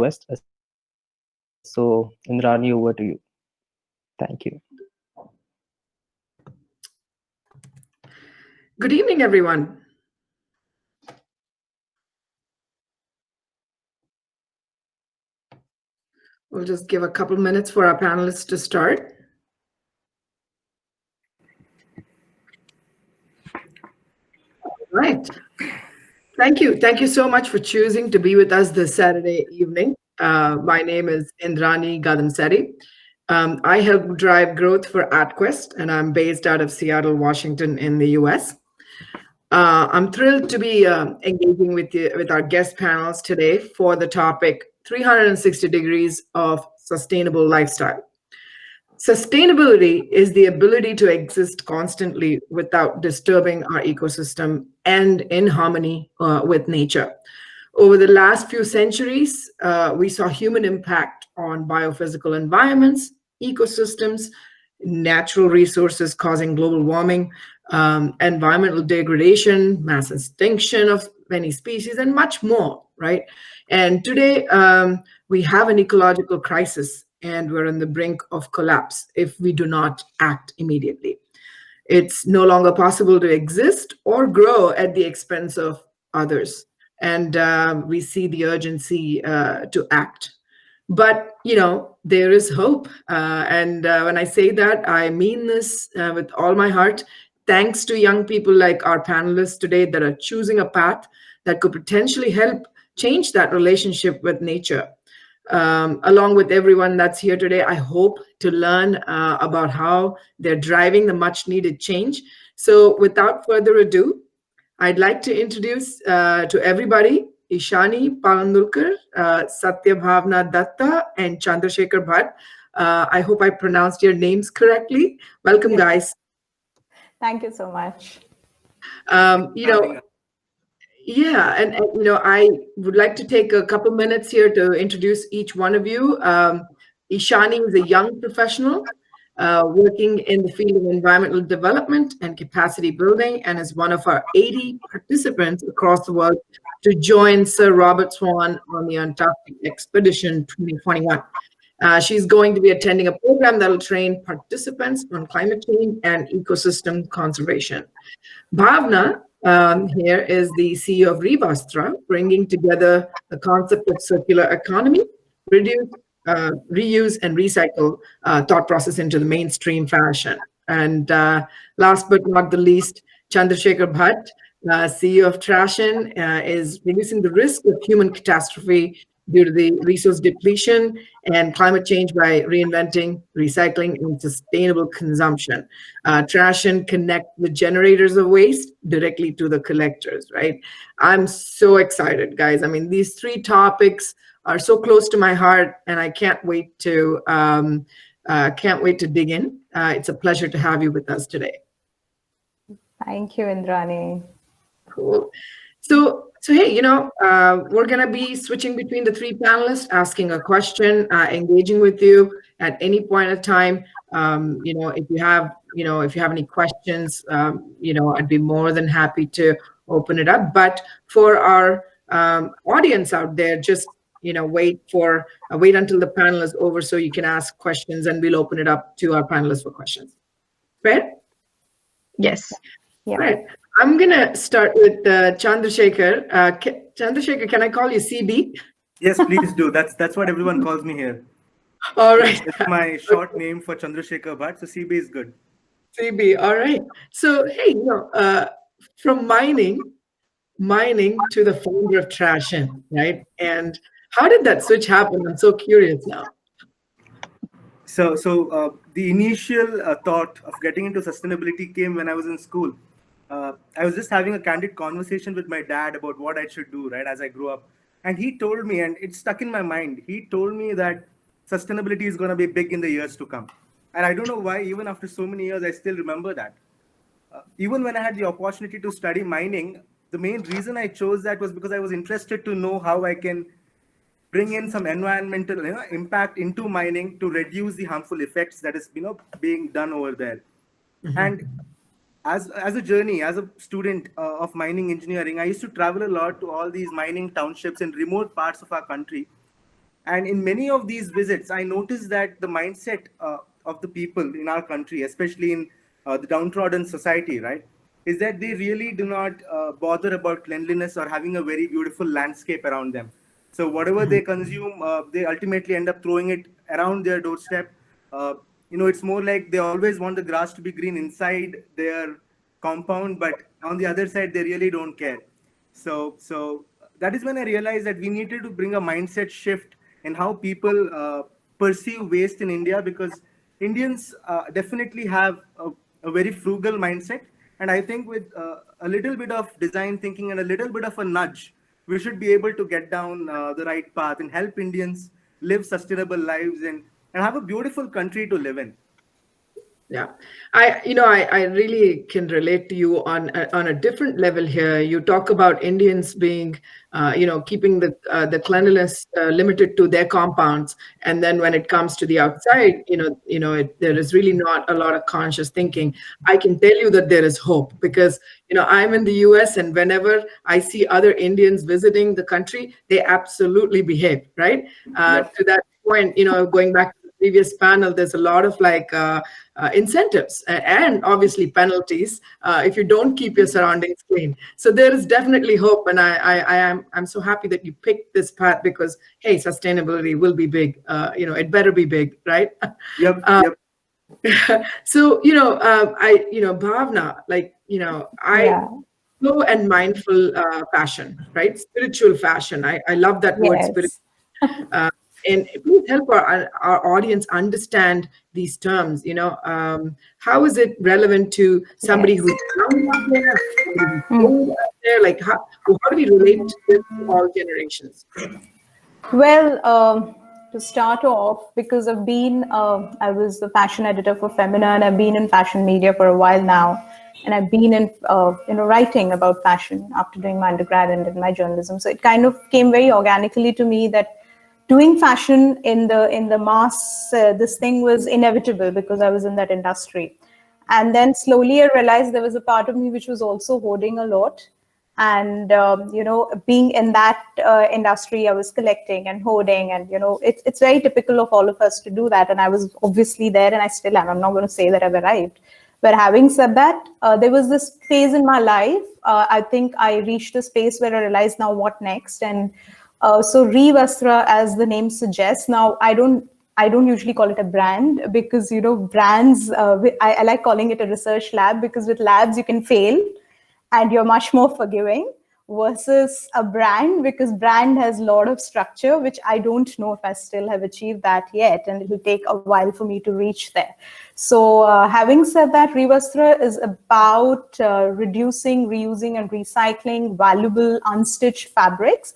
quest. So Indrani, over to you. Thank you. Good evening, everyone. We'll just give a couple minutes for our panelists to start. All right. Thank you. Thank you so much for choosing to be with us this Saturday evening. My name is Indrani Gadhanseri. I help drive growth for AtQuest, and I'm based out of Seattle, Washington in the US. I'm thrilled to be engaging with our guest panels today for the topic 360 degrees of sustainable lifestyle. Sustainability is the ability to exist constantly without disturbing our ecosystem and in harmony with nature. Over the last few centuries, we saw human impact on biophysical environments, ecosystems, natural resources causing global warming, environmental degradation, mass extinction of many species, and much more, right? And today, we have an ecological crisis, and we're on the brink of collapse if we do not act immediately. It's no longer possible to exist or grow at the expense of others. And we see the urgency to act. But, there is hope. And when I say that, I mean this with all my heart. Thanks to young people like our panelists today that are choosing a path that could potentially help change that relationship with nature. Along with everyone that's here today, I hope to learn about how they're driving the much needed change. So without further ado, I'd like to introduce to everybody Ishani, Palandurkar, Sathya, Bhavana, Datta, and Chandrashekar Bhat. I hope I pronounced your names correctly. Welcome, guys. Thank you so much. Yeah, and I would like to take a couple minutes here to introduce each one of you. Ishani is a young professional working in the field of environmental development and capacity building, and is one of our 80 participants across the world to join Sir Robert Swan on the Antarctic Expedition 2021. She's going to be attending a program that will train participants on climate change and ecosystem conservation. Bhavana here is the CEO of Revastra, bringing together the concept of circular economy, reduce, reuse, and recycle thought process into the mainstream fashion. And last but not the least, Chandrashekar Bhat, CEO of Trashin, is reducing the risk of human catastrophe due to the resource depletion and climate change by reinventing, recycling, and sustainable consumption. Trashin connect the generators of waste directly to the collectors, right? I'm so excited, guys. I mean, these three topics are so close to my heart, and I can't wait to dig in. It's a pleasure to have you with us today. Thank you, Indrani. Cool. So hey, we're going to be switching between the three panelists, asking a question, engaging with you at any point of time. If you have any questions, I'd be more than happy to open it up. But for our audience out there, just wait until the panel is over so you can ask questions, and we'll open it up to our panelists for questions. Fair? Yes. Yeah. Right. I'm going to start with Chandrashekar. Chandrashekar, can I call you CB? Yes, please do. That's what everyone calls me here. All right. It's my short name for Chandrashekar Bhat, so CB is good. CB, all right. So, hey, from mining to the founder of Trashin, right? And how did that switch happen? I'm so curious now. So the initial thought of getting into sustainability came when I was in school. I was just having a candid conversation with my dad about what I should do, right, as I grew up. And he told me, and it stuck in my mind, he told me that sustainability is going to be big in the years to come. And I don't know why, even after so many years, I still remember that. Even when I had the opportunity to study mining, the main reason I chose that was because I was interested to know how I can bring in some environmental impact into mining to reduce the harmful effects that is being done over there. Mm-hmm. And as a journey, as a student of mining engineering, I used to travel a lot to all these mining townships in remote parts of our country. And in many of these visits, I noticed that the mindset of the people in our country, especially in the downtrodden society, right, is that they really do not bother about cleanliness or having a very beautiful landscape around them. So whatever they consume, they ultimately end up throwing it around their doorstep. It's more like they always want the grass to be green inside their compound, but on the other side, they really don't care. So that is when I realized that we needed to bring a mindset shift in how people perceive waste in India, because Indians definitely have a very frugal mindset. And I think with a little bit of design thinking and a little bit of a nudge, we should be able to get down the right path and help Indians live sustainable lives and have a beautiful country to live in. Yeah, I really can relate to you on a different level here. You talk about Indians being, keeping the cleanliness limited to their compounds, and then when it comes to the outside, there is really not a lot of conscious thinking. I can tell you that there is hope, because I'm in the US, and whenever I see other Indians visiting the country, they absolutely behave right. Yep. To that point, going back to the previous panel, there's a lot of incentives and obviously penalties if you don't keep your surroundings clean. So there is definitely hope, and I'm so happy that you picked this path, because hey, sustainability will be big. It better be big, right? Yep. So Bhavana, Yeah. slow and mindful fashion, right? Spiritual fashion. I love that word, spirit. Yes. And please help our audience understand these terms. How is it relevant to somebody Yes. who's young out there, somebody who's old out there? Like, how do we relate to this to all generations? Well, to start off, because I was the fashion editor for Femina, and I've been in fashion media for a while now, and I've been in, writing about fashion after doing my undergrad and in my journalism. So it kind of came very organically to me that doing fashion in the mass, this thing was inevitable because I was in that industry. And then slowly I realized there was a part of me which was also hoarding a lot. And being in that industry, I was collecting and hoarding, and it's very typical of all of us to do that. And I was obviously there, and I still am. I'm not going to say that I've arrived, but having said that, there was this phase in my life. I think I reached a space where I realized, now what next? And so Revastra, as the name suggests, now I don't usually call it a brand, because brands, I like calling it a research lab, because with labs you can fail and you're much more forgiving, versus a brand, because brand has a lot of structure, which I don't know if I still have achieved that yet, and it will take a while for me to reach there. So having said that, Revastra is about reducing, reusing and recycling valuable unstitched fabrics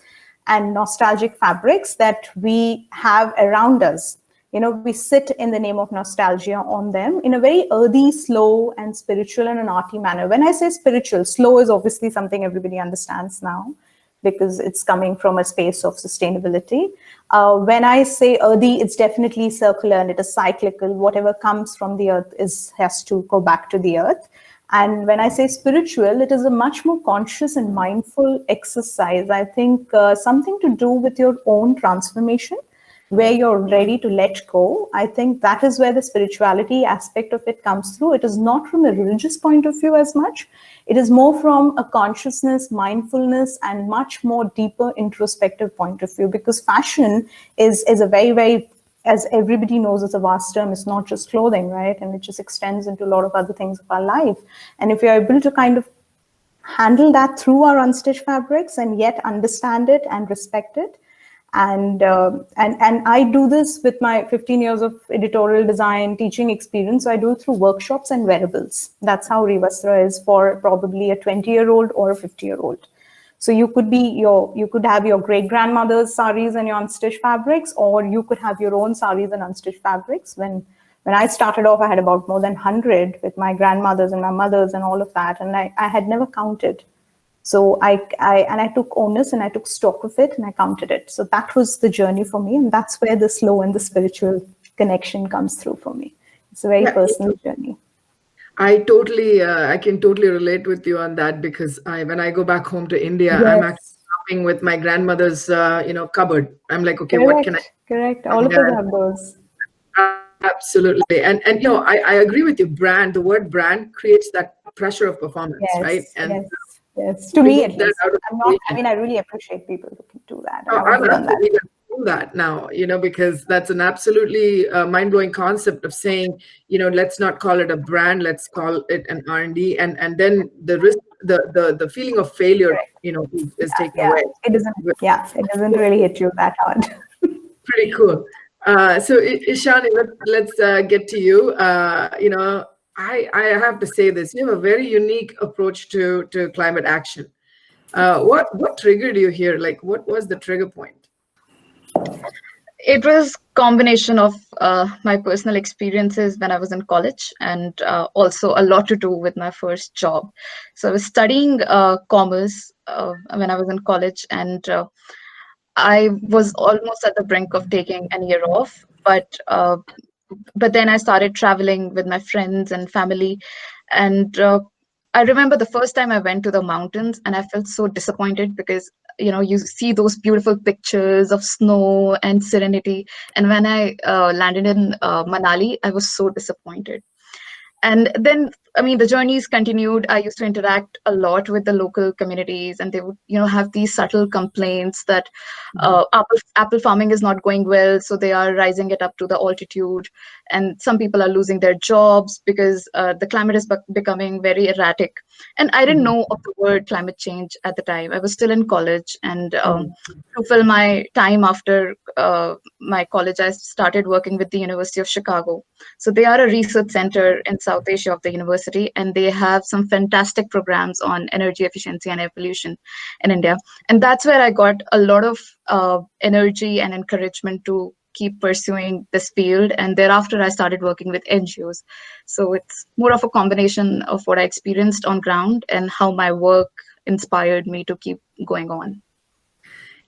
and nostalgic fabrics that we have around us. We sit in the name of nostalgia on them in a very earthy, slow, and spiritual and an arty manner. When I say spiritual, slow is obviously something everybody understands now, because it's coming from a space of sustainability. When I say earthy, it's definitely circular and it is cyclical. Whatever comes from the earth has to go back to the earth. And when I say spiritual, it is a much more conscious and mindful exercise. I think something to do with your own transformation, where you're ready to let go. I think that is where the spirituality aspect of it comes through. It is not from a religious point of view as much. It is more from a consciousness, mindfulness, and much more deeper introspective point of view, because fashion is a very, very, as everybody knows, it's a vast term. It's not just clothing, right? And it just extends into a lot of other things of our life. And if you're able to kind of handle that through our unstitched fabrics and yet understand it and respect it, and I do this with my 15 years of editorial design teaching experience. So I do it through workshops and wearables. That's how Revastra is for probably a 20-year-old or a 50-year-old. So you could have your great grandmother's saris and your unstitched fabrics, or you could have your own saris and unstitched fabrics. When I started off, I had about more than 100 with my grandmothers and my mothers and all of that, and I had never counted. So I took onus and I took stock of it and I counted it. So that was the journey for me, and that's where the slow and the spiritual connection comes through for me. It's a very personal journey. I can totally relate with you on that, because when I go back home to India, Yes. I'm actually shopping with my grandmother's, cupboard. I'm like, okay, what can I? Correct. All of us have those. Absolutely. And I agree with you. The word brand creates that pressure of performance, right? And yes. To me, at remove that least. out of the equation. I mean, I really appreciate people who can do that. Oh, I'm absolutely going to do that now, because that's an absolutely mind-blowing concept of saying, let's not call it a brand, let's call it an R&D, and then the risk, the feeling of failure, is taken away. It doesn't really hit you that hard. Pretty cool. So Ishani, let's get to you. I have to say this: you have a very unique approach to climate action. What triggered you here? Like, what was the trigger point? It was combination of my personal experiences when I was in college, and also a lot to do with my first job. So I was studying commerce when I was in college, and I was almost at the brink of taking a year off, but then I started traveling with my friends and family, and I remember the first time I went to the mountains, and I felt so disappointed because you see those beautiful pictures of snow and serenity, and when I landed in Manali, I was so disappointed. And then, I mean, the journeys continued. I used to interact a lot with the local communities, and they would, have these subtle complaints that apple farming is not going well, so they are rising it up to the altitude. And some people are losing their jobs because the climate is becoming very erratic. And I didn't know of the word climate change at the time. I was still in college, and to fill my time after my college, I started working with the University of Chicago. So they are a research center in South Asia of the university, and they have some fantastic programs on energy efficiency and air pollution in India. And that's where I got a lot of energy and encouragement to keep pursuing this field. And thereafter, I started working with NGOs. So it's more of a combination of what I experienced on ground and how my work inspired me to keep going on.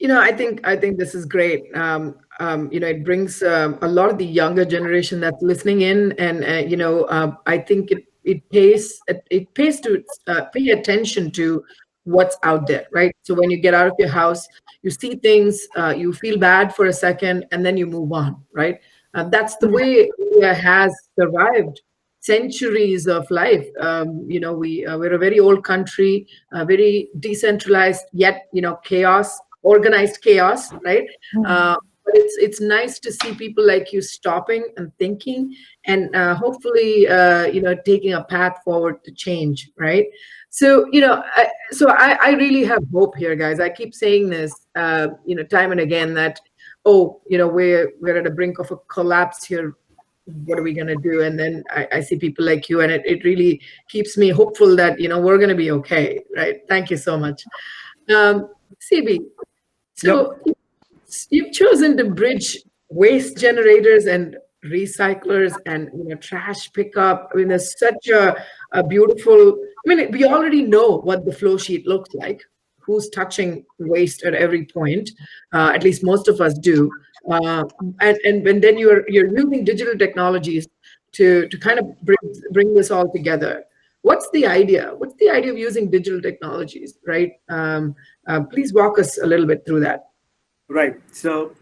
I think this is great. It brings a lot of the younger generation that's listening in, and I think it pays to pay attention to what's out there, right? So when you get out of your house, you see things, you feel bad for a second, and then you move on, right? That's the way India has survived centuries of life. We're a very old country, very decentralized, yet organized chaos, right? But it's nice to see people like you stopping and thinking, and hopefully taking a path forward to change, right? So I really have hope here, guys. I keep saying this time and again that we're at the brink of a collapse here. What are we going to do? And then I see people like you, and it really keeps me hopeful that we're going to be okay, right? Thank you so much. CB, so you've chosen to bridge waste generators and recyclers and trash pickup. I mean, there's such a beautiful. I mean, we already know what the flow sheet looks like. Who's touching waste at every point? At least most of us do. And then you're using digital technologies to kind of bring this all together. What's the idea? What's the idea of using digital technologies, right? Please walk us a little bit through that. Right. So,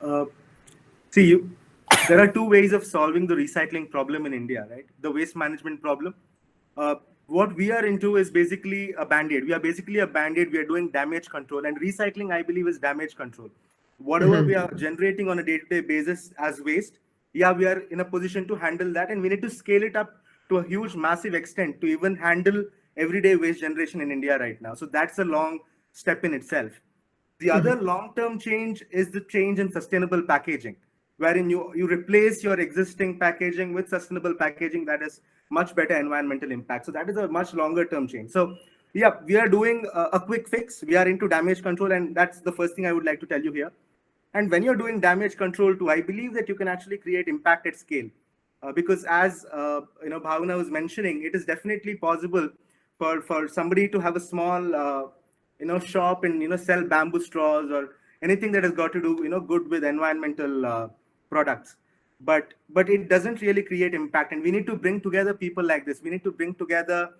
there are two ways of solving the recycling problem in India, right? The waste management problem. What we are into is basically a band-aid. We are basically a band-aid. We are doing damage control, and recycling, I believe, is damage control. Whatever we are generating on a day-to-day basis as waste, we are in a position to handle that, and we need to scale it up to a huge, massive extent to even handle everyday waste generation in India right now. So that's a long step in itself. The other long-term change is the change in sustainable packaging, wherein you replace your existing packaging with sustainable packaging that is much better environmental impact. So that is a much longer-term change. So yeah, we are doing a quick fix. We are into damage control, and that's the first thing I would like to tell you here. And when you're doing damage control too, I believe that you can actually create impact at scale. Because as Bhavana was mentioning, it is definitely possible for somebody to have a small shop and sell bamboo straws or anything that has got to do good with environmental products, but it doesn't really create impact. And we need to bring together people like this. We need to bring together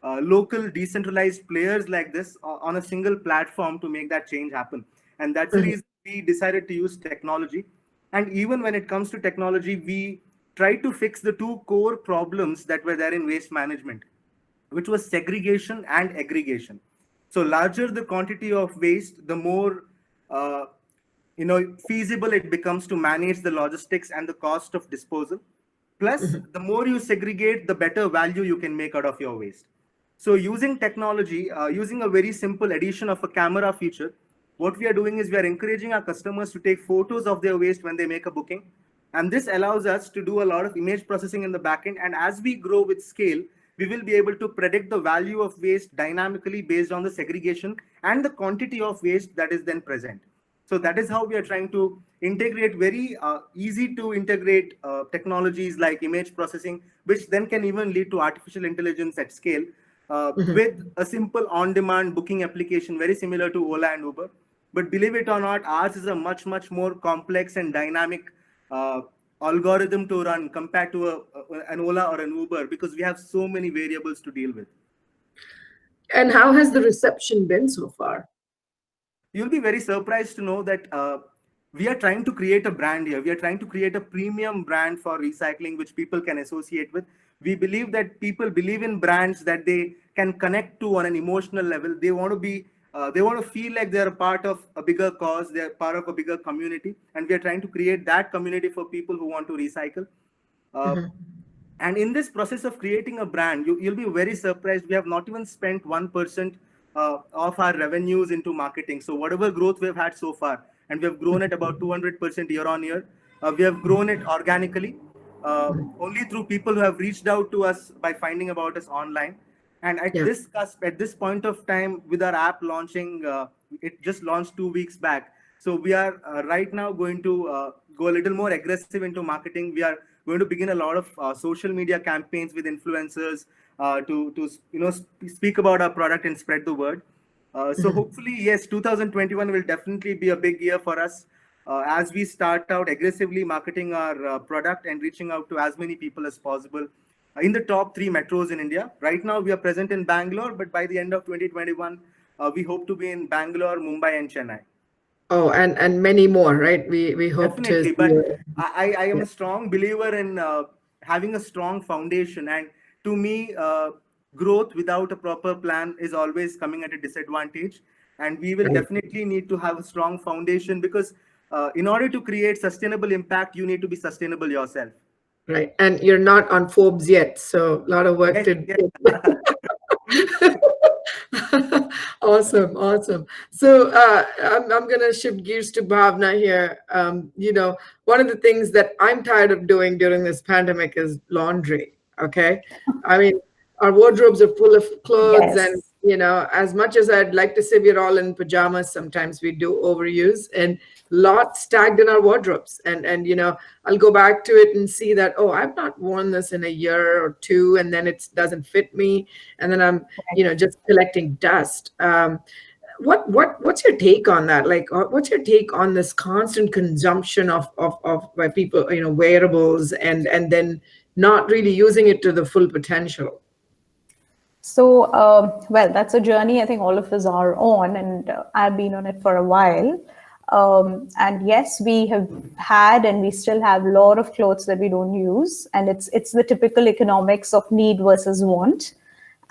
local decentralized players like this on a single platform to make that change happen. And that's the reason we decided to use technology. And even when it comes to technology, we try to fix the two core problems that were there in waste management, which was segregation and aggregation. So larger the quantity of waste, the more uh, feasible it becomes to manage the logistics and the cost of disposal. Plus, the more you segregate, the better value you can make out of your waste. So using technology, using a very simple addition of a camera feature, what we are doing is we are encouraging our customers to take photos of their waste when they make a booking. And this allows us to do a lot of image processing in the backend. And as we grow with scale, we will be able to predict the value of waste dynamically based on the segregation and the quantity of waste that is then present. So that is how we are trying to integrate very easy to integrate technologies like image processing, which then can even lead to artificial intelligence at scale with a simple on-demand booking application, very similar to Ola and Uber. But believe it or not, ours is a much, much more complex and dynamic algorithm to run compared to an Ola or an Uber, because we have so many variables to deal with. And how has the reception been so far? You'll be very surprised to know that we are trying to create a brand here. We are trying to create a premium brand for recycling, which people can associate with. We believe that people believe in brands that they can connect to on an emotional level. They want to be, they want to feel like they're a part of a bigger cause. They're part of a bigger community. And we are trying to create that community for people who want to recycle. And in this process of creating a brand, you'll be very surprised. We have not even spent 1% of our revenues into marketing. So whatever growth we've had so far, and we have grown at about 200% year on year, we have grown it organically, only through people who have reached out to us by finding about us online. And at this cusp, at this point of time, with our app launching, it just launched 2 weeks back. So we are right now going to go a little more aggressive into marketing. We are going to begin a lot of social media campaigns with influencers to speak about our product and spread the word. So hopefully, yes, 2021 will definitely be a big year for us as we start out aggressively marketing our product and reaching out to as many people as possible in the top 3 metros in India. Right now, we are present in Bangalore, but by the end of 2021, we hope to be in Bangalore, Mumbai, and Chennai. Oh, and many more, right? We hope Definitely, to. but I am a strong believer in having a strong foundation. And to me, growth without a proper plan is always coming at a disadvantage. And we will definitely need to have a strong foundation, because in order to create sustainable impact, you need to be sustainable yourself. Right. And you're not on Forbes yet, so a lot of work to do. Awesome, awesome. So I'm going to shift gears to Bhavana here. One of the things that I'm tired of doing during this pandemic is laundry. Okay, I mean, our wardrobes are full of clothes, and as much as I'd like to say we're all in pajamas, sometimes we do overuse, and lots tagged in our wardrobes. And I'll go back to it and see that, oh, I've not worn this in a year or two, and then it doesn't fit me, and then I'm just collecting dust. What's your take on that? Like, what's your take on this constant consumption of by people, wearables, and then not really using it to the full potential? So, well, that's a journey I think all of us are on, and I've been on it for a while. And yes, we have had and we still have a lot of clothes that we don't use. And it's the typical economics of need versus want.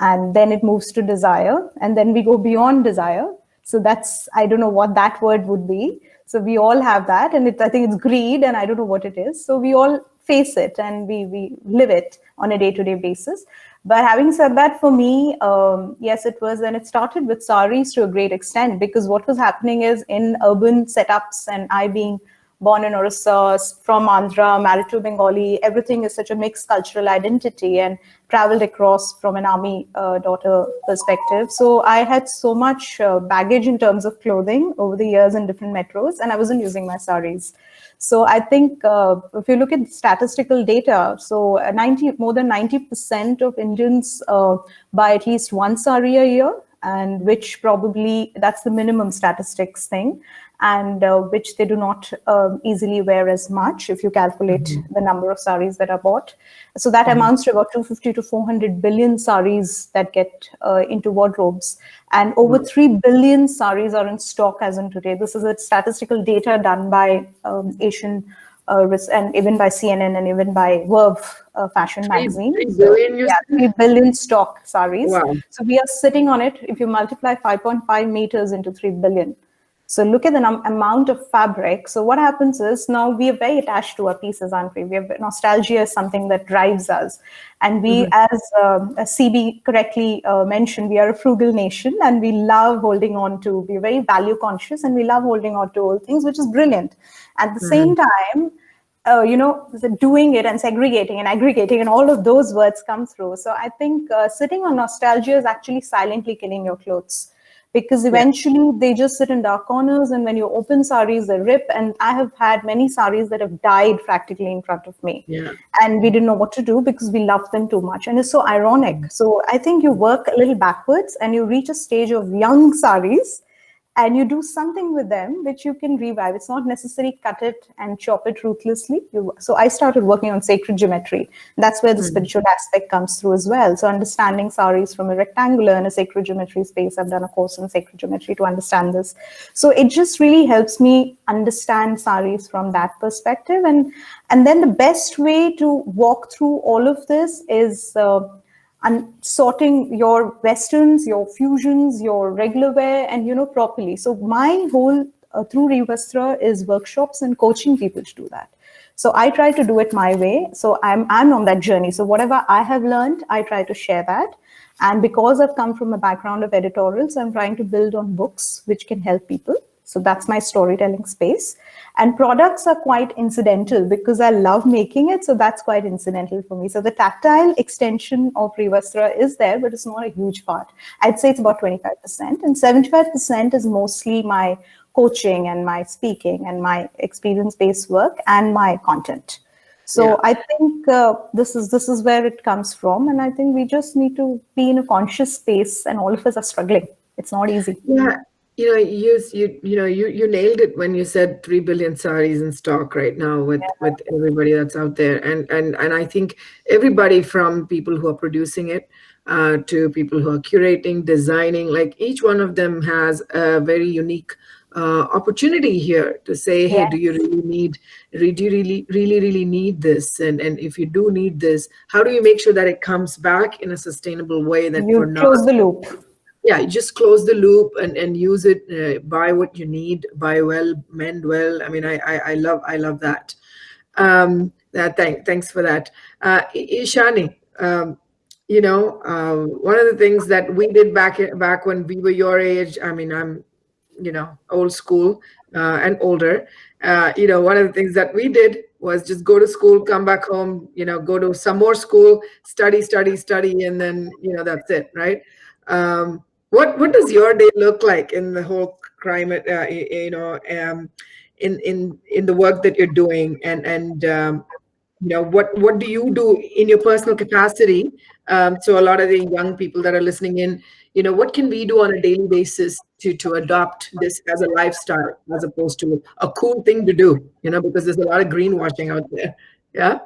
And then it moves to desire. And then we go beyond desire. So that's, I don't know what that word would be. So we all have that. And I think it's greed, and I don't know what it is. So we all face it and we live it on a day-to-day basis. But having said that, for me, yes, it was, and it started with saris to a great extent, because what was happening is in urban setups, and I being born in Orissa, from Andhra, married to Bengali, everything is such a mixed cultural identity, and traveled across from an army daughter perspective. So I had so much baggage in terms of clothing over the years in different metros, and I wasn't using my saris. So I think if you look at statistical data, so more than 90% of Indians buy at least one sari a year, and which probably that's the minimum statistics thing. and which they do not easily wear as much if you calculate the number of saris that are bought. So that amounts to about 250 to 400 billion saris that get into wardrobes. And over 3 billion saris are in stock as in today. This is a statistical data done by Asian and even by CNN and even by Verve fashion magazine. 3 billion, you said? 3 billion stock saris. Wow. So we are sitting on it. If you multiply 5.5 meters into 3 billion. So look at the amount of fabric. So what happens is now we are very attached to our pieces, aren't we? Nostalgia is something that drives us. And we, as CB correctly mentioned, we are a frugal nation and we love holding on to, we're very value conscious and we love holding on to old things, which is brilliant. At the same time, doing it and segregating and aggregating and all of those words come through. So I think sitting on nostalgia is actually silently killing your clothes. Because eventually they just sit in dark corners, and when you open saris, they rip. And I have had many saris that have died practically in front of me. And we didn't know what to do because we loved them too much. And it's so ironic. So I think you work a little backwards and you reach a stage of young saris and you do something with them which you can revive. It's not necessarily cut it and chop it ruthlessly. So I started working on sacred geometry. That's where the spiritual aspect comes through as well. So understanding saris from a rectangular and a sacred geometry space. I've done a course in sacred geometry to understand this. So it just really helps me understand saris from that perspective. And then the best way to walk through all of this is and sorting your westerns, your fusions, your regular wear, and properly. So my whole through Revastra is workshops and coaching people to do that. So I try to do it my way. So I'm on that journey. So whatever I have learned, I try to share that. And because I've come from a background of editorials, I'm trying to build on books which can help people. So that's my storytelling space. And products are quite incidental because I love making it. So that's quite incidental for me. So the tactile extension of Revastra is there, but it's not a huge part. I'd say it's about 25%. And 75% is mostly my coaching and my speaking and my experience-based work and my content. So I think this is where it comes from. And I think we just need to be in a conscious space, and all of us are struggling. It's not easy. Yeah. You nailed it when you said 3 billion saris in stock right now with everybody that's out there, and I think everybody from people who are producing it to people who are curating, designing, like each one of them has a very unique opportunity here to say, hey, do you really need this? And if you do need this, how do you make sure that it comes back in a sustainable way that you close the loop? Yeah, you just close the loop and use it. Buy what you need, buy well, mend well. I mean, I love that. Thanks for that, Ishani. One of the things that we did back when we were your age. I mean, I'm old school and older. One of the things that we did was just go to school, come back home, go to some more school, study, and then that's it, right? What does your day look like in the whole climate, in the work that you're doing, and what do you do in your personal capacity? So a lot of the young people that are listening in, what can we do on a daily basis to adopt this as a lifestyle as opposed to a cool thing to do? Because there's a lot of greenwashing out there. Yeah.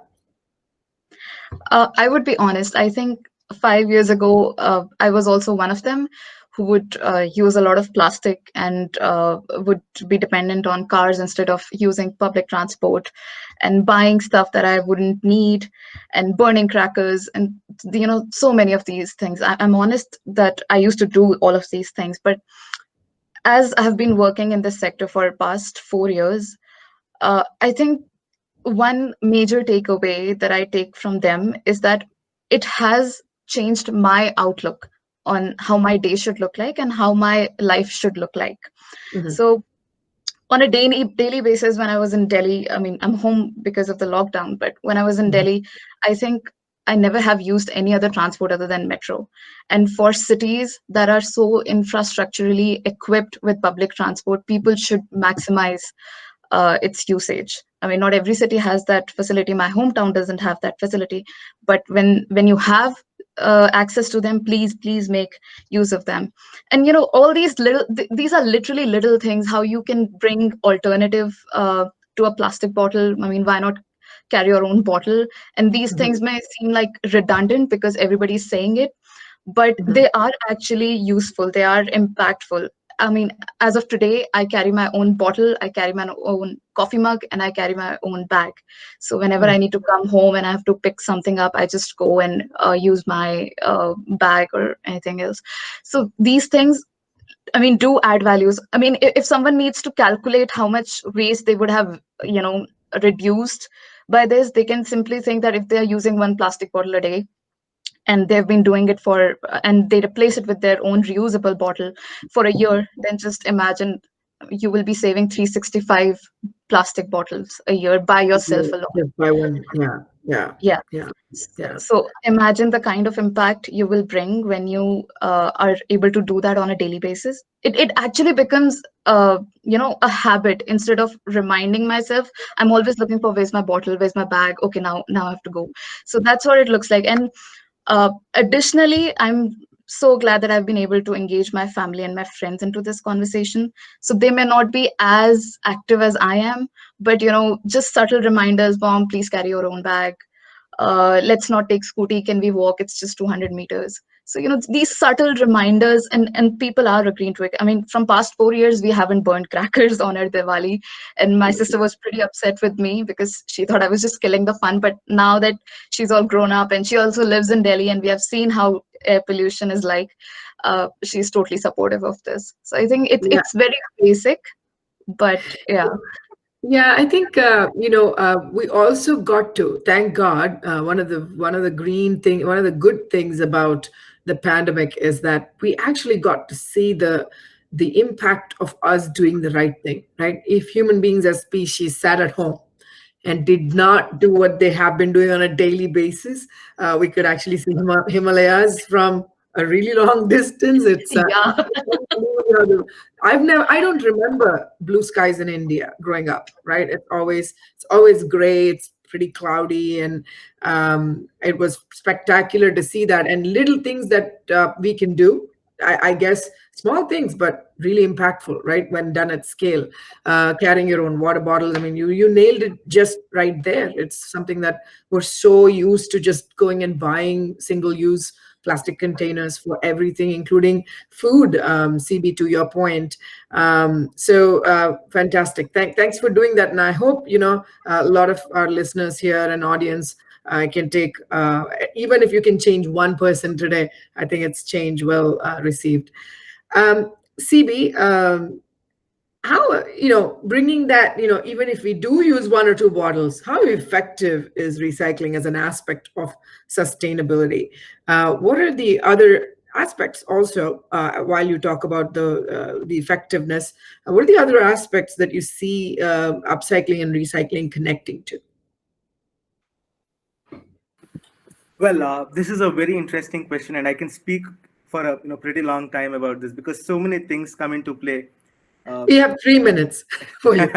I would be honest. I think 5 years ago, I was also one of them who would use a lot of plastic and would be dependent on cars instead of using public transport, and buying stuff that I wouldn't need, and burning crackers, and so many of these things. I'm honest that I used to do all of these things, but as I have been working in this sector for the past 4 years, I think one major takeaway that I take from them is that it has changed my outlook on how my day should look like and how my life should look like. So on a daily basis, when I was in Delhi, I mean, I'm home because of the lockdown, but when I was in Delhi, I think I never have used any other transport other than metro. And for cities that are so infrastructurally equipped with public transport, people should maximize its usage. I mean, not every city has that facility. My hometown doesn't have that facility, but when you have access to them, please make use of them. And all these these are literally little things, how you can bring alternative to a plastic bottle. I mean, why not carry your own bottle? And these things may seem like redundant because everybody's saying it, but they are actually useful, they are impactful. I mean, as of today, I carry my own bottle, I carry my own coffee mug, and I carry my own bag. So whenever I need to come home and I have to pick something up, I just go and use my bag or anything else. So these things, I mean, do add values. I mean, if someone needs to calculate how much waste they would have, reduced by this, they can simply think that if they are using one plastic bottle a day, and they've been doing it for, and they replace it with their own reusable bottle for a year, then just imagine you will be saving 365 plastic bottles a year by yourself alone. Just by one. Yeah. So imagine the kind of impact you will bring when you are able to do that on a daily basis. It actually becomes a habit. Instead of reminding myself, I'm always looking for, where's my bottle, where's my bag, okay, now I have to go. So that's what it looks like. And additionally, I'm so glad that I've been able to engage my family and my friends into this conversation. So they may not be as active as I am, but just subtle reminders: Mom, please carry your own bag. Let's not take scooty, can we walk, it's just 200 meters. So these subtle reminders, and people are agreeing to it. I mean, from past 4 years we haven't burned crackers on our Diwali, and my sister was pretty upset with me because she thought I was just killing the fun. But now that she's all grown up and she also lives in Delhi and we have seen how air pollution is like, she's totally supportive of this. So I think it's very basic, but yeah. Yeah, I think we also got to thank God. One of the good things about the pandemic is that we actually got to see the impact of us doing the right thing. Right? If human beings as species sat at home and did not do what they have been doing on a daily basis, we could actually see Himalayas from a really long distance. It's Yeah. I don't remember blue skies in India growing up, right? It's always gray, it's pretty cloudy, and it was spectacular to see that. And little things that we can do, I guess small things, but really impactful, right? When done at scale. Carrying your own water bottles, I mean, you nailed it just right there. It's something that we're so used to, just going and buying single-use plastic containers for everything, including food, CB, to your point. So fantastic. Thanks for doing that. And I hope, a lot of our listeners here and audience can take, even if you can change one person today, I think it's change well received. CB, how, bringing that, even if we do use one or two bottles, how effective is recycling as an aspect of sustainability? What are the other aspects also, while you talk about the effectiveness, what are the other aspects that you see upcycling and recycling connecting to? Well, this is a very interesting question, and I can speak for a pretty long time about this because so many things come into play. We have 3 minutes for you.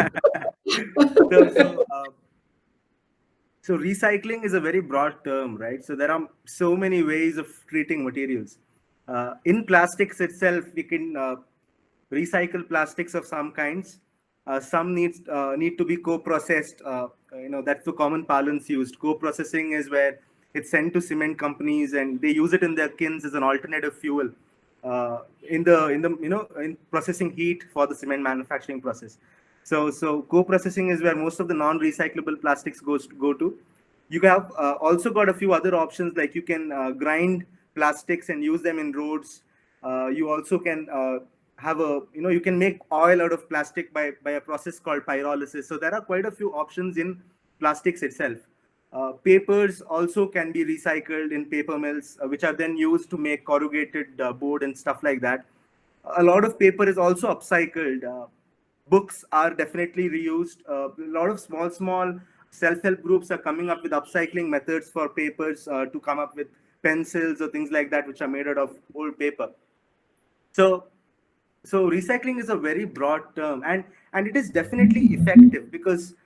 So recycling is a very broad term, right? So there are so many ways of treating materials. In plastics itself, we can recycle plastics of some kinds. Some need to be co-processed. That's the common parlance used. Co-processing is where it's sent to cement companies and they use it in their kilns as an alternative fuel in processing heat for the cement manufacturing process. So co-processing is where most of the non-recyclable plastics go to. You have also got a few other options, like you can grind plastics and use them in roads. You also can you can make oil out of plastic by a process called pyrolysis. So there are quite a few options in plastics itself. Papers also can be recycled in paper mills, which are then used to make corrugated board and stuff like that. A lot of paper is also upcycled. Books are definitely reused. A lot of small self-help groups are coming up with upcycling methods for papers to come up with pencils or things like that, which are made out of old paper. So recycling is a very broad term, and it is definitely effective because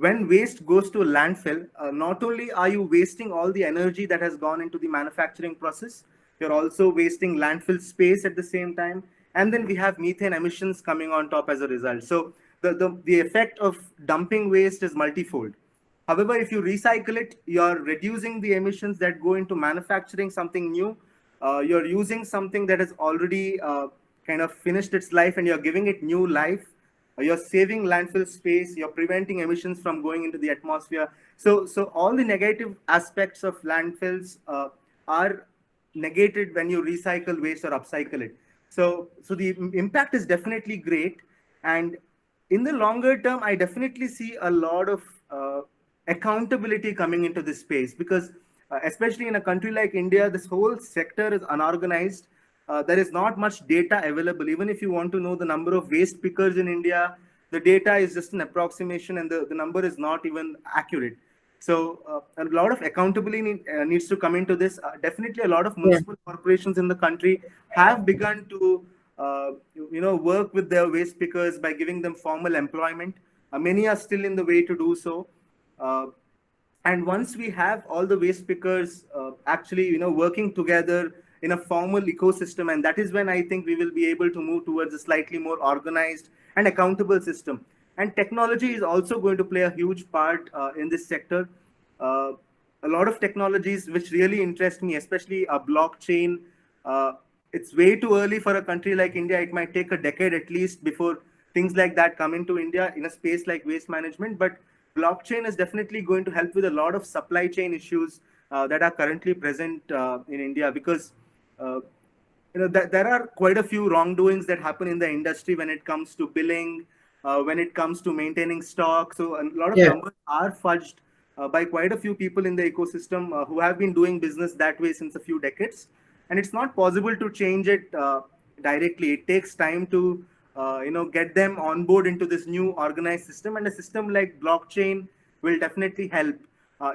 when waste goes to a landfill, not only are you wasting all the energy that has gone into the manufacturing process, you're also wasting landfill space at the same time. And then we have methane emissions coming on top as a result. So the effect of dumping waste is multifold. However, if you recycle it, you're reducing the emissions that go into manufacturing something new. You're using something that has already kind of finished its life and you're giving it new life. You're saving landfill space. You're preventing emissions from going into the atmosphere. So all the negative aspects of landfills are negated when you recycle waste or upcycle it. So the impact is definitely great. And in the longer term, I definitely see a lot of accountability coming into this space, because especially in a country like India, this whole sector is unorganized. There is not much data available. Even if you want to know the number of waste pickers in India, the data is just an approximation and the number is not even accurate. So a lot of accountability needs to come into this. Definitely a lot of municipal corporations in the country have begun to work with their waste pickers by giving them formal employment. Many are still in the way to do so. And once we have all the waste pickers actually working together in a formal ecosystem, and that is when I think we will be able to move towards a slightly more organized and accountable system. And technology is also going to play a huge part in this sector. A lot of technologies which really interest me, especially a blockchain. It's way too early for a country like India. It might take a decade at least before things like that come into India in a space like waste management. But blockchain is definitely going to help with a lot of supply chain issues that are currently present in India, because there are quite a few wrongdoings that happen in the industry when it comes to billing, when it comes to maintaining stock. So a lot of numbers are fudged by quite a few people in the ecosystem who have been doing business that way since a few decades. And it's not possible to change it directly. It takes time to get them on board into this new organized system. And a system like blockchain will definitely help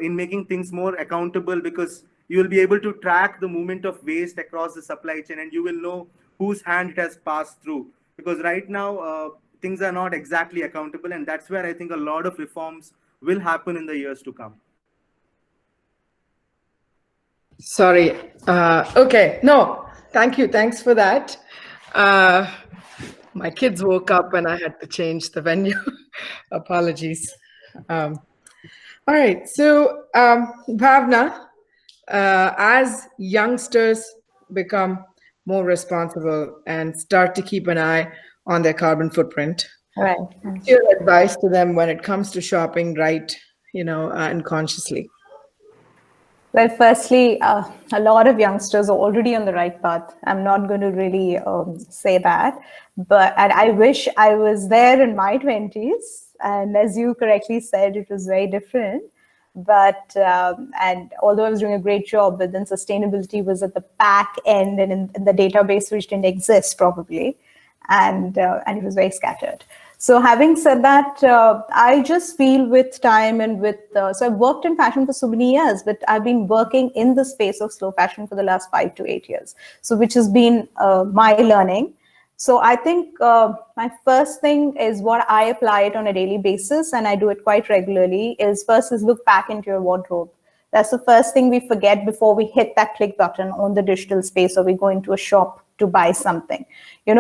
in making things more accountable, because you will be able to track the movement of waste across the supply chain and you will know whose hand it has passed through. Because right now, things are not exactly accountable, and that's where I think a lot of reforms will happen in the years to come. Sorry. Okay. No, thank you. Thanks for that. My kids woke up and I had to change the venue. Apologies. All right. So, Bhavana, as youngsters become more responsible and start to keep an eye on their carbon footprint, Right. what's your advice to them when it comes to shopping right, and consciously? Well, firstly, a lot of youngsters are already on the right path. I'm not going to really say that, and I wish I was there in my 20s. And as you correctly said, it was very different. But and although I was doing a great job, but then sustainability was at the back end and in the database, which didn't exist probably, and it was very scattered. So having said that, I just feel with time and so I've worked in fashion for so many years, but I've been working in the space of slow fashion for the last 5 to 8 years. So which has been my learning. So I think my first thing is what I apply it on a daily basis, and I do it quite regularly, is look back into your wardrobe. That's the first thing we forget before we hit that click button on the digital space or we go into a shop to buy something.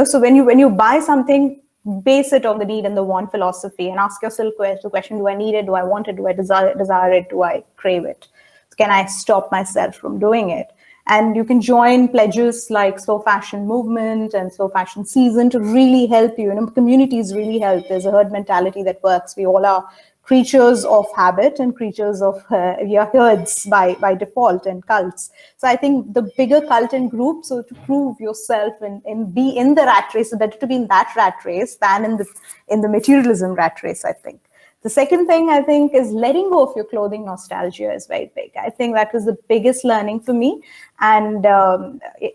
So when you buy something, base it on the need and the want philosophy and ask yourself the question, do I need it? Do I want it? Do I desire it? Do I crave it? Can I stop myself from doing it? And you can join pledges like Slow Fashion Movement and Slow Fashion Season to really help you. Communities really help. There's a herd mentality that works. We all are creatures of habit and creatures of herds by default and cults. So I think the bigger cult and group, so to prove yourself and be in the rat race, it's better to be in that rat race than in the materialism rat race, I think. The second thing I think is letting go of your clothing nostalgia is very big. I think that was the biggest learning for me. And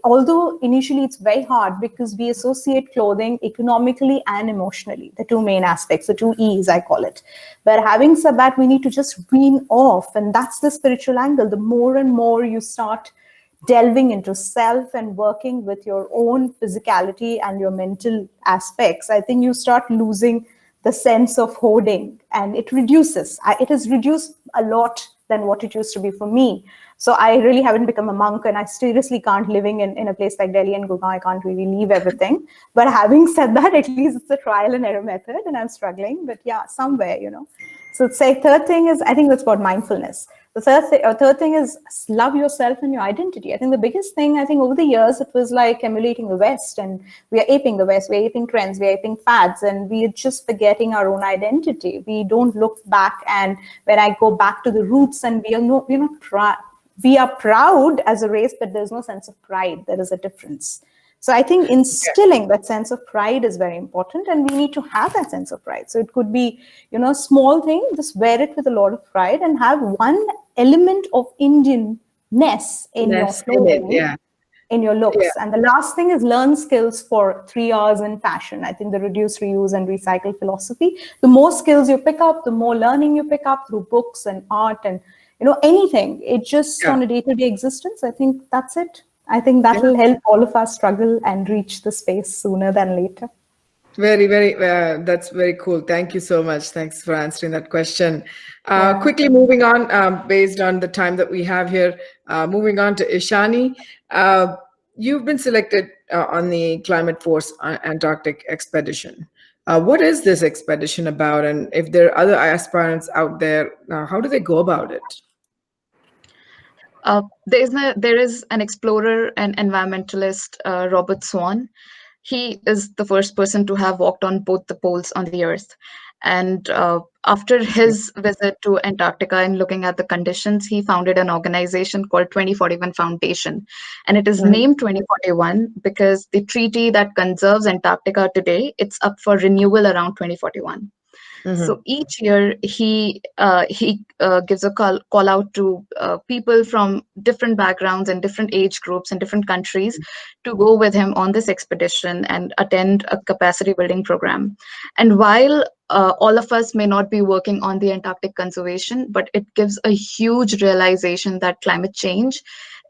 although initially it's very hard because we associate clothing economically and emotionally, the two main aspects, the two E's, I call it. But having said that, we need to just wean off. And that's the spiritual angle. The more and more you start delving into self and working with your own physicality and your mental aspects, I think you start losing the sense of hoarding, and it reduces. It has reduced a lot than what it used to be for me. So I really haven't become a monk, and I seriously can't, living in a place like Delhi and Gurgaon, I can't really leave everything. But having said that, at least it's a trial and error method, and I'm struggling, but yeah, somewhere, So say third thing is, I think that's about mindfulness. The third thing is love yourself and your identity. I think the biggest thing, over the years, it was like emulating the West, and we are aping the West, we're aping trends, we're aping fads, and we are just forgetting our own identity. We don't look back, and when I go back to the roots, and we are proud as a race, but there's no sense of pride. There is a difference. So I think instilling that sense of pride is very important, and we need to have that sense of pride. So it could be, a small thing, just wear it with a lot of pride and have one element of Indianness in your clothing, in your looks. Yeah. And the last thing is learn skills for 3 hours in fashion. I think the reduce, reuse, and recycle philosophy, the more skills you pick up, the more learning you pick up through books and art and, anything. It just on a day-to-day existence, I think that's it. I think that will help all of us struggle and reach the space sooner than later. Very, very, that's very cool. Thank you so much. Thanks for answering that question. Quickly moving on, based on the time that we have here, moving on to Ishani. You've been selected on the ClimateForce Antarctic expedition. What is this expedition about? And if there are other aspirants out there, how do they go about it? There is an explorer and environmentalist, Robert Swan. He is the first person to have walked on both the poles on the Earth. And after his visit to Antarctica and looking at the conditions, he founded an organization called 2041 Foundation. And it is named 2041 because the treaty that conserves Antarctica today, it's up for renewal around 2041. So each year he gives a call out to people from different backgrounds and different age groups and different countries to go with him on this expedition and attend a capacity building program. And while all of us may not be working on the Antarctic conservation, but it gives a huge realization that climate change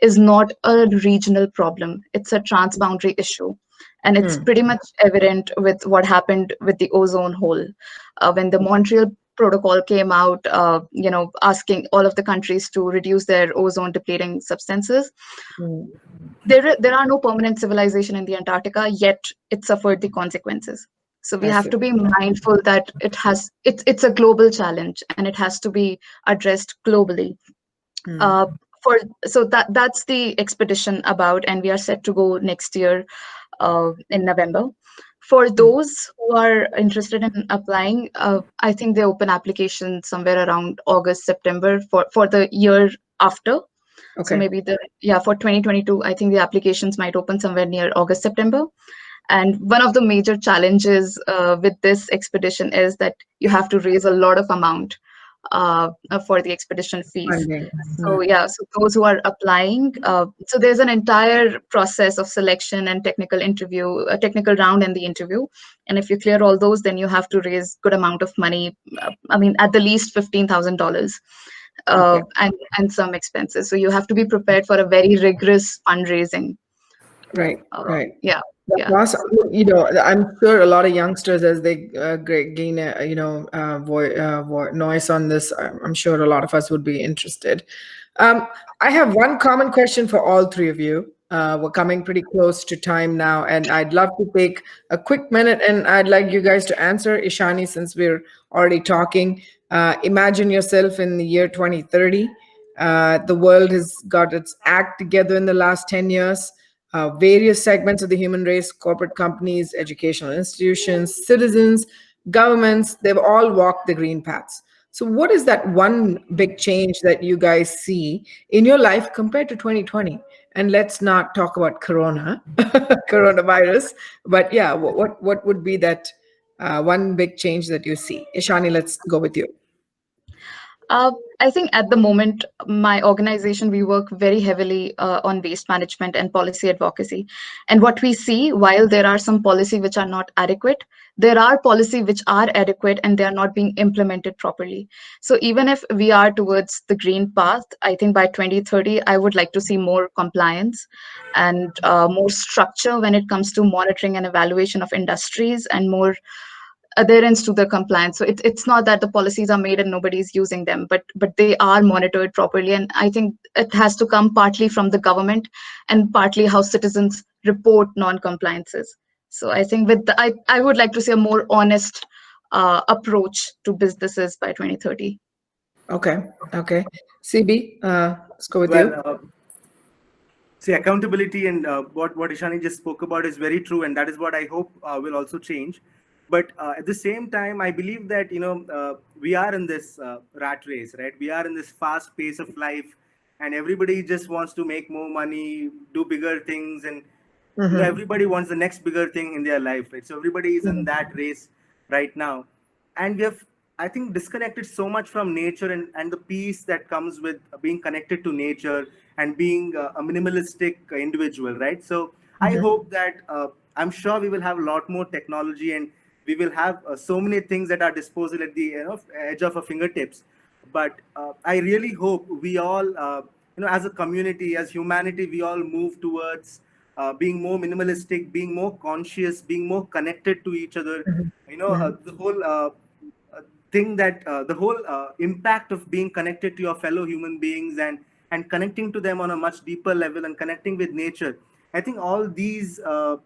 is not a regional problem. It's a transboundary issue. And it's pretty much evident with what happened with the ozone hole. When the Montreal Protocol came out, asking all of the countries to reduce their ozone depleting substances, there are no permanent civilization in the Antarctica, yet it suffered the consequences. So we have to be mindful that it's a global challenge and it has to be addressed globally. So that's the expedition about, and we are set to go next year in November. For those who are interested in applying, I think they open applications somewhere around August, September for the year after. So maybe for 2022, I think the applications might open somewhere near August, September. And one of the major challenges with this expedition is that you have to raise a lot of amount for the expedition fees. So so those who are applying, so there's an entire process of selection and technical interview, a technical round and the interview. And if you clear all those, then you have to raise good amount of money. At the least $15,000 and some expenses. So you have to be prepared for a very rigorous fundraising. Right. Yeah. Awesome. I'm sure a lot of youngsters, as they gain noise on this, I'm sure a lot of us would be interested. I have one common question for all three of you. We're coming pretty close to time now, and I'd love to take a quick minute, and I'd like you guys to answer. Ishani, since we're already talking, imagine yourself in the year 2030. The world has got its act together in the last 10 years. Various segments of the human race, corporate companies, educational institutions, citizens, governments, they've all walked the green paths. So what is that one big change that you guys see in your life compared to 2020? And let's not talk about coronavirus, but what would be that one big change that you see? Ishani, let's go with you. I think at the moment, my organization, we work very heavily on waste management and policy advocacy. And what we see, while there are some policy which are not adequate, there are policy which are adequate and they are not being implemented properly. So even if we are towards the green path, I think by 2030, I would like to see more compliance and more structure when it comes to monitoring and evaluation of industries, and more adherence to the compliance. So it's not that the policies are made and nobody's using them, but they are monitored properly. And I think it has to come partly from the government and partly how citizens report non-compliances. So I think I would like to see a more honest approach to businesses by 2030. Okay. CB, let's go with Well, you. see, accountability and what Ishani just spoke about is very true, and that is what I hope will also change. But at the same time, I believe that we are in this rat race, right? We are in this fast pace of life, and everybody just wants to make more money, do bigger things, and everybody wants the next bigger thing in their life, right? So everybody is in that race right now, and we have, I think, disconnected so much from nature and the peace that comes with being connected to nature and being a minimalistic individual, right? So I hope that I'm sure we will have a lot more technology, and we will have so many things at our disposal at the edge of our fingertips. But I really hope we all, as a community, as humanity, we all move towards being more minimalistic, being more conscious, being more connected to each other. The whole thing that the whole impact of being connected to your fellow human beings and connecting to them on a much deeper level and connecting with nature. I think all these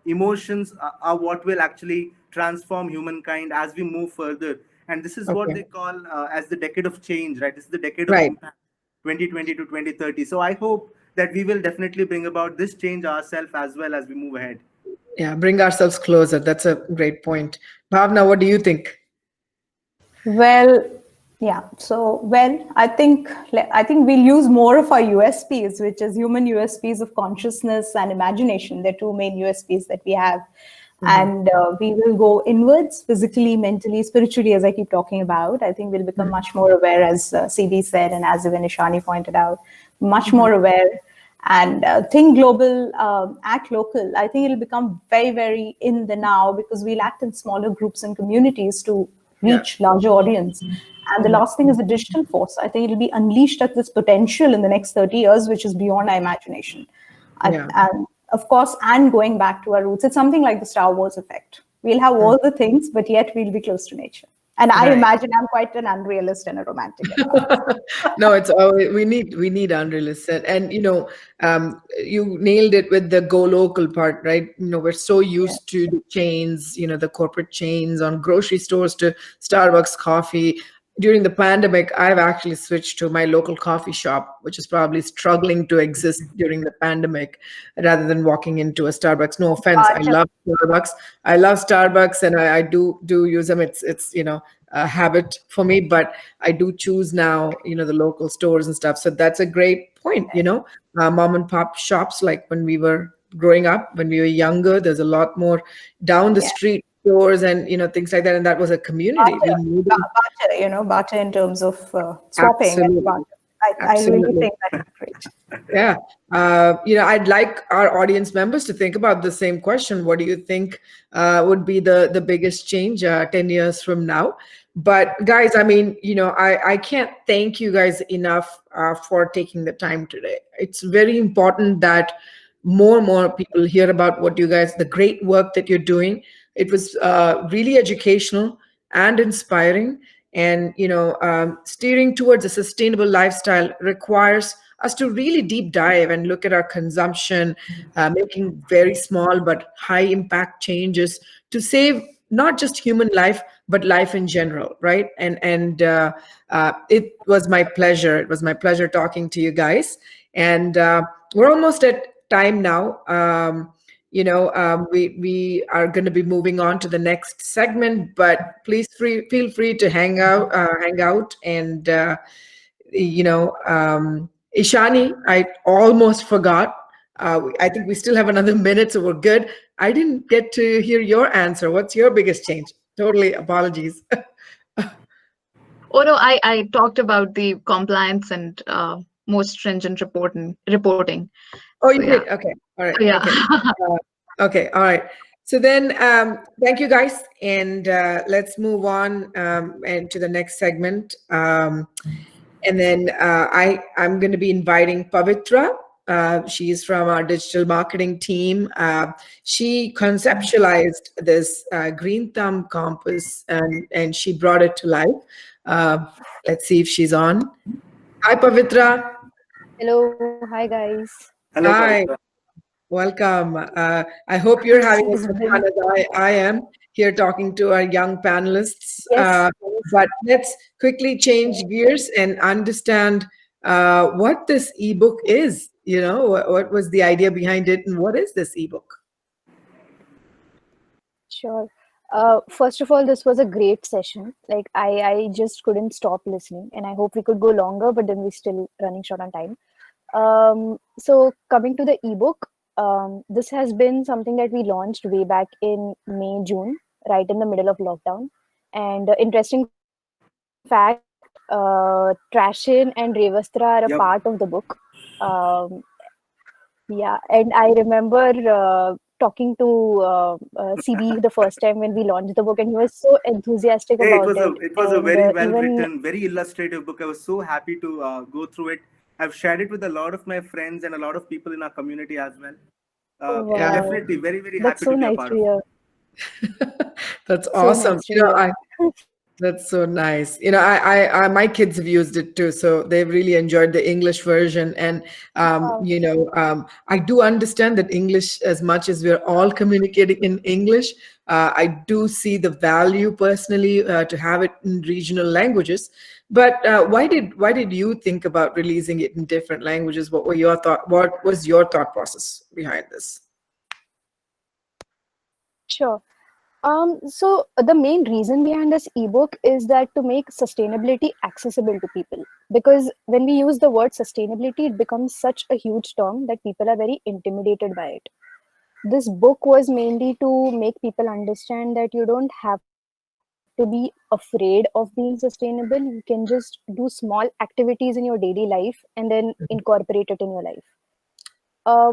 emotions are what will actually transform humankind as we move further. And this is what they call as the decade of change, right? This is the decade of impact, 2020 to 2030. So I hope that we will definitely bring about this change ourselves as well as we move ahead. Yeah, bring ourselves closer. That's a great point. Bhavana, what do you think? Well, yeah. So, I think we'll use more of our USPs, which is human USPs of consciousness and imagination. They're two main USPs that we have. And we will go inwards, physically, mentally, spiritually, as I keep talking about. I think we'll become much more aware, as CB said, and as even Ishani pointed out, much more aware and think global, act local. I think it'll become very, very in the now, because we'll act in smaller groups and communities to reach larger audience. And the last thing is the digital force. I think it'll be unleashed at this potential in the next 30 years, which is beyond our imagination. And of course, and going back to our roots, it's something like the Star Wars effect. We'll have all the things, but yet we'll be close to nature. And I imagine I'm quite an unrealist and a romantic. No, it's we need unrealist, and you nailed it with the go local part, right? We're so used to the chains, the corporate chains on grocery stores to Starbucks coffee. During the pandemic, I've actually switched to my local coffee shop, which is probably struggling to exist during the pandemic, rather than walking into a Starbucks. No offense, I love Starbucks, and I do use them. It's a habit for me, but I do choose now, the local stores and stuff. So that's a great point. Mom and pop shops, like when we were growing up, when we were younger, there's a lot more down the street stores and things like that, and that was a community. Barter in terms of swapping. And barter. I really think that's great. Yeah, I'd like our audience members to think about the same question. What do you think would be the biggest change 10 years from now? But guys, I can't thank you guys enough for taking the time today. It's very important that more and more people hear about the great work that you're doing. It was really educational and inspiring. And, steering towards a sustainable lifestyle requires us to really deep dive and look at our consumption, making very small but high impact changes to save not just human life, but life in general, right? And it was my pleasure. It was my pleasure talking to you guys. And we're almost at time now. We are going to be moving on to the next segment, but please feel free to hang out. And Ishani, I almost forgot. I think we still have another minute, so we're good. I didn't get to hear your answer. What's your biggest change? Totally apologies. Oh no, I talked about the compliance and more stringent reporting. Oh, you did? Okay. All right. Yeah. Okay. All right. So then, thank you guys, and let's move on and to the next segment. And then I'm going to be inviting Pavitra She's from our digital marketing team. She conceptualized this green thumb compass, and she brought it to life. Let's see if she's on. Hi, Pavitra. Hello, hi guys. Hello, Hi, Pavitra. welcome. I hope you're having as much fun as I am here talking to our young panelists. Yes. But let's quickly change gears and understand what this ebook is. You know, what was the idea behind it, and what is this ebook? Sure. First of all, this was a great session. Like I just couldn't stop listening, and I hope we could go longer, but then we're still running short on time. So coming to the ebook, this has been something that we launched way back in May, June, right in the middle of lockdown. And interesting fact, Trashin and Revastra are a part of the Yep. book. Um, Yeah, and I remember talking to CB the first time when we launched the book, and he was so enthusiastic Yeah, about it. it was a And very well even written, very illustrative book. I was so happy to go through it. I've shared it with a lot of my friends and a lot of people in our community as well. Yeah. wow, Definitely very, very that's happy so to be a nice part to of it. hear. That's So awesome. nice to You know, hear. that's so nice. You know, my kids have used it too, so they've really enjoyed the English version. And Wow. I do understand that English, as much as we're all communicating in English, I do see the value personally to have it in regional languages. But why did you think about releasing it in different languages? What were your thought? What was your thought process behind this? Sure. So the main reason behind this ebook is that to make sustainability accessible to people. Because when we use the word sustainability, it becomes such a huge term that people are very intimidated by it. This book was mainly to make people understand that you don't have to be afraid of being sustainable. You can just do small activities in your daily life and then incorporate it in your life.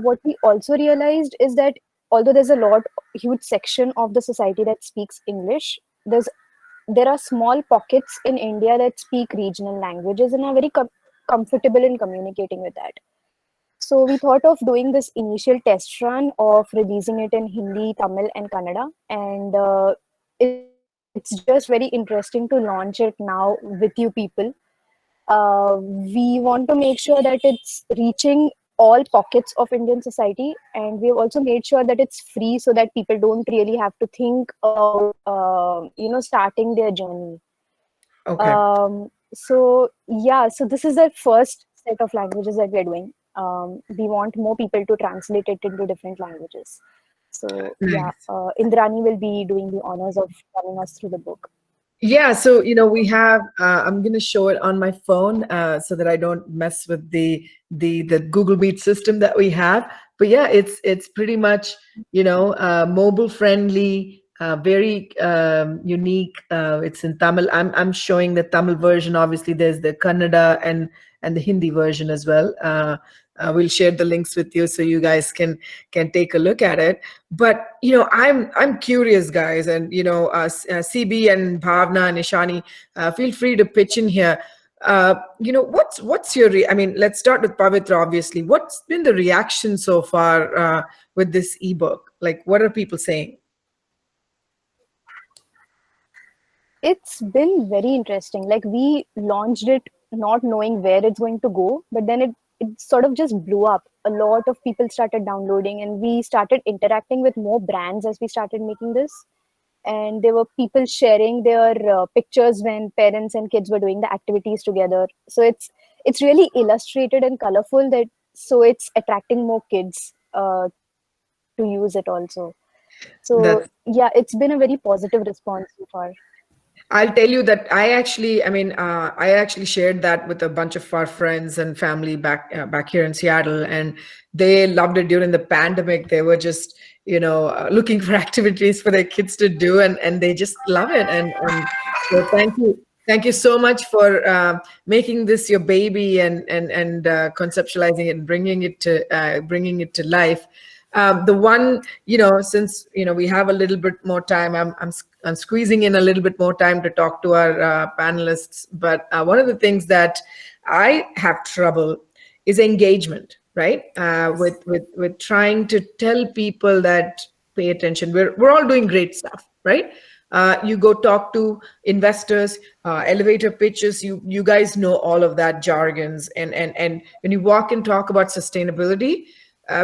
What we also realized is that although there's a huge section of the society that speaks English, there are small pockets in India that speak regional languages and are very comfortable in communicating with that. So we thought of doing this initial test run of releasing it in Hindi, Tamil, and Kannada, and it's just very interesting to launch it now with you people. We want to make sure that it's reaching all pockets of Indian society, and we have also made sure that it's free so that people don't really have to think about starting their journey. Okay. So this is the first set of languages that we're doing. We want more people to translate it into different languages. So Nice. Indrani will be doing the honors of running us through the book. Yeah, so we have. I'm going to show it on my phone so that I don't mess with the Google Meet system that we have. But yeah, it's pretty much mobile friendly, very unique. It's in Tamil. I'm showing the Tamil version. Obviously, there's the Kannada and the Hindi version as well. We'll share the links with you so you guys can take a look at it. But I'm curious, guys, and CB and Bhavana and Ishani, feel free to pitch in here. What's your I mean, let's start with Pavitra. Obviously, what's been the reaction so far with this ebook? Like, what are people saying? It's been very interesting. Like we launched it not knowing where it's going to go, but then it sort of just blew up. A lot of people started downloading, and we started interacting with more brands as we started making this. And there were people sharing their pictures when parents and kids were doing the activities together. So it's really illustrated and colorful, that so it's attracting more kids to use it also. So That's yeah, it's been a very positive response so far. I'll tell you that I actually shared that with a bunch of our friends and family back here in Seattle, and they loved it during the pandemic. They were just, looking for activities for their kids to do, and they just love it. And so thank you so much for making this your baby and conceptualizing it and bringing it to life. The one, since we have a little bit more time, I'm squeezing in a little bit more time to talk to our panelists. But one of the things that I have trouble is engagement. right? With trying to tell people that pay attention. We're all doing great stuff, right? You go talk to investors, elevator pitches. You guys know all of that jargons, and when you walk and talk about sustainability,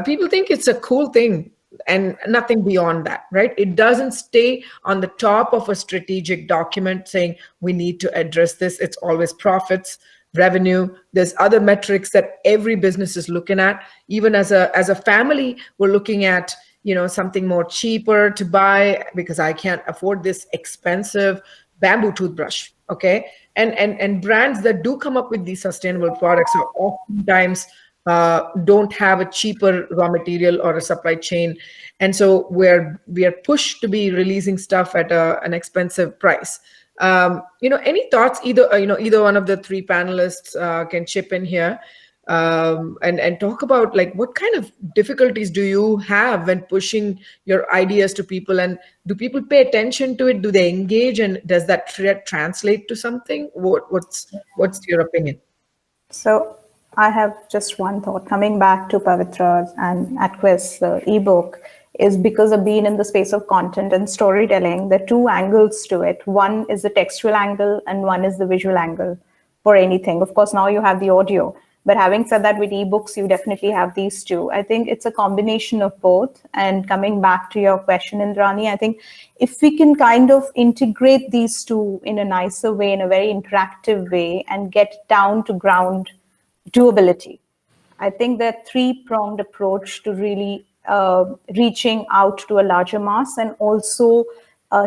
people think it's a cool thing and nothing beyond that, right? It doesn't stay on the top of a strategic document saying we need to address this. It's always profits, revenue. There's other metrics that every business is looking at. Even as a family, we're looking at something more cheaper to buy because I can't afford this expensive bamboo toothbrush. Okay, and brands that do come up with these sustainable products are oftentimes don't have a cheaper raw material or a supply chain, and so we are pushed to be releasing stuff at an expensive price. Any thoughts? Either one of the three panelists can chip in here, and talk about like what kind of difficulties do you have when pushing your ideas to people, and do people pay attention to it? Do they engage, and does that translate to something? What's your opinion? So I have just one thought. Coming back to Pavitra's and Atquist's ebook, is because of being in the space of content and storytelling, there are two angles to it. One is the textual angle and one is the visual angle for anything. Of course, now you have the audio. But having said that, with ebooks, you definitely have these two. I think it's a combination of both. And coming back to your question, Indrani, I think if we can kind of integrate these two in a nicer way, in a very interactive way, and get down to ground doability, I think that three-pronged approach to really reaching out to a larger mass, and also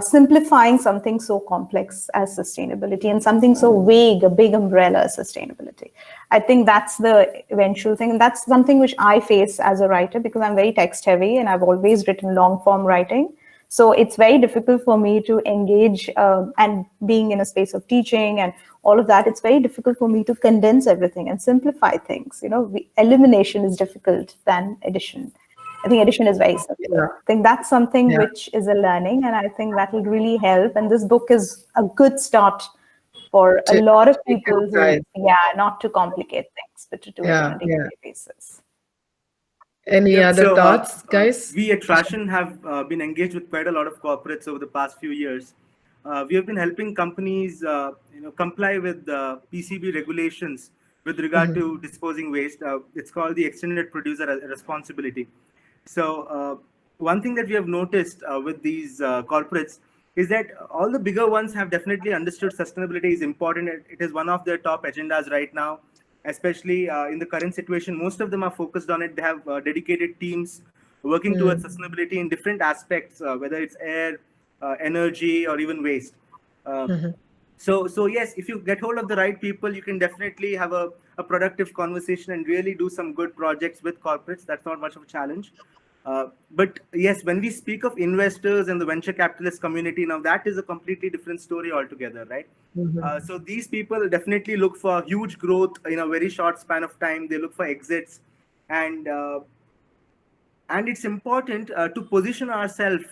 simplifying something so complex as sustainability and something so vague, a big umbrella as sustainability. I think that's the eventual thing. And that's something which I face as a writer, because I'm very text heavy and I've always written long form writing. So it's very difficult for me to engage, and being in a space of teaching and all of that, it's very difficult for me to condense everything and simplify things. Elimination is difficult than addition. I think addition is very simple. Yeah. I think that's something which is a learning, and I think that will really help. And this book is a good start for a lot of people who, not to complicate things, but to do it on a daily basis. Any other thoughts, guys? We at Trashin have been engaged with quite a lot of corporates over the past few years. We have been helping companies, comply with PCB regulations with regard to disposing waste. It's called the extended producer responsibility. So one thing that we have noticed with these corporates is that all the bigger ones have definitely understood sustainability is important. It is one of their top agendas right now, especially in the current situation. Most of them are focused on it. They have dedicated teams working towards sustainability in different aspects, whether it's air, energy, or even waste. So yes, if you get hold of the right people, you can definitely have a productive conversation and really do some good projects with corporates. That's not much of a challenge. But yes, when we speak of investors and the venture capitalist community, now that is a completely different story altogether, right? So these people definitely look for huge growth in a very short span of time. They look for exits, and it's important to position ourselves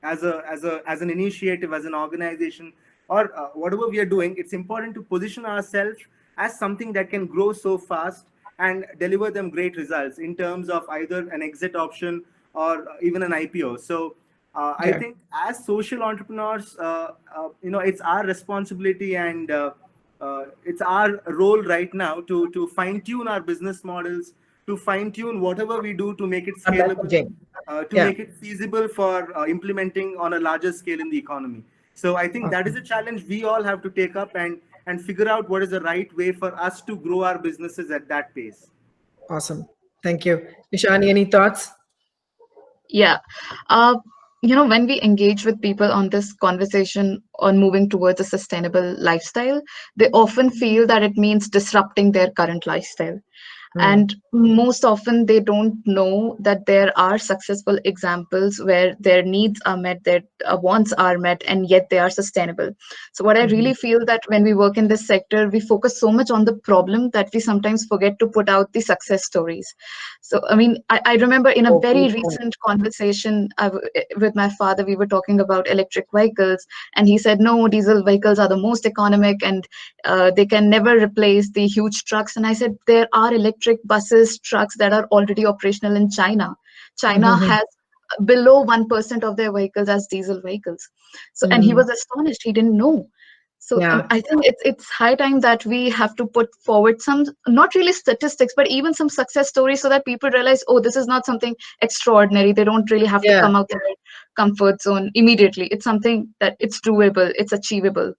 as an initiative, as an organization, or whatever we are doing. It's important to position ourselves as something that can grow so fast and deliver them great results in terms of either an exit option or even an IPO. So I think as social entrepreneurs, it's our responsibility and it's our role right now to fine tune our business models, to fine tune whatever we do to make it scalable, to make it feasible for implementing on a larger scale in the economy. So I think that is a challenge we all have to take up and figure out what is the right way for us to grow our businesses at that pace. Awesome. Thank you. Ishani, any thoughts? Yeah. When we engage with people on this conversation on moving towards a sustainable lifestyle, they often feel that it means disrupting their current lifestyle. And most often they don't know that there are successful examples where their needs are met, their wants are met, and yet they are sustainable. So what I really feel that when we work in this sector, we focus so much on the problem that we sometimes forget to put out the success stories. So, I mean, I remember in a very recent conversation with my father, we were talking about electric vehicles, and he said, no, diesel vehicles are the most economic and they can never replace the huge trucks. And I said, there are electric electric buses, trucks that are already operational in China. China has below 1% of their vehicles as diesel vehicles. So, and he was astonished. He didn't know. So I think it's high time that we have to put forward some, not really statistics, but even some success stories so that people realize, oh, this is not something extraordinary. They don't really have to come out their comfort zone immediately. It's something that it's doable, it's achievable.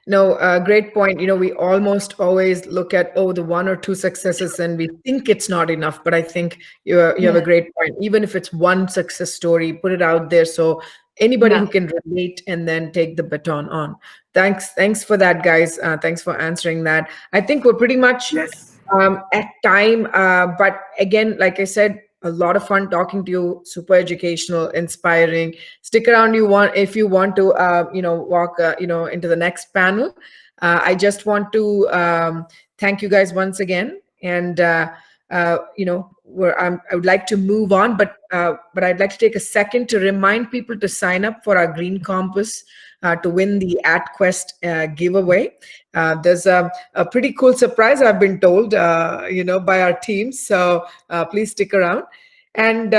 No, great point. We almost always look at, the one or two successes and we think it's not enough. But I think you have a great point. Even if it's one success story, put it out there so anybody who can relate and then take the baton on. Thanks for that, guys. Thanks for answering that. I think we're pretty much at time. But again, like I said, a lot of fun talking to you. Super educational, inspiring. Stick around if you want to walk into the next panel. I just want to thank you guys once again, and I would like to move on, but I'd like to take a second to remind people to sign up for our Green Compass to win the AtQuest giveaway. There's a pretty cool surprise, I've been told, by our team. So please stick around. And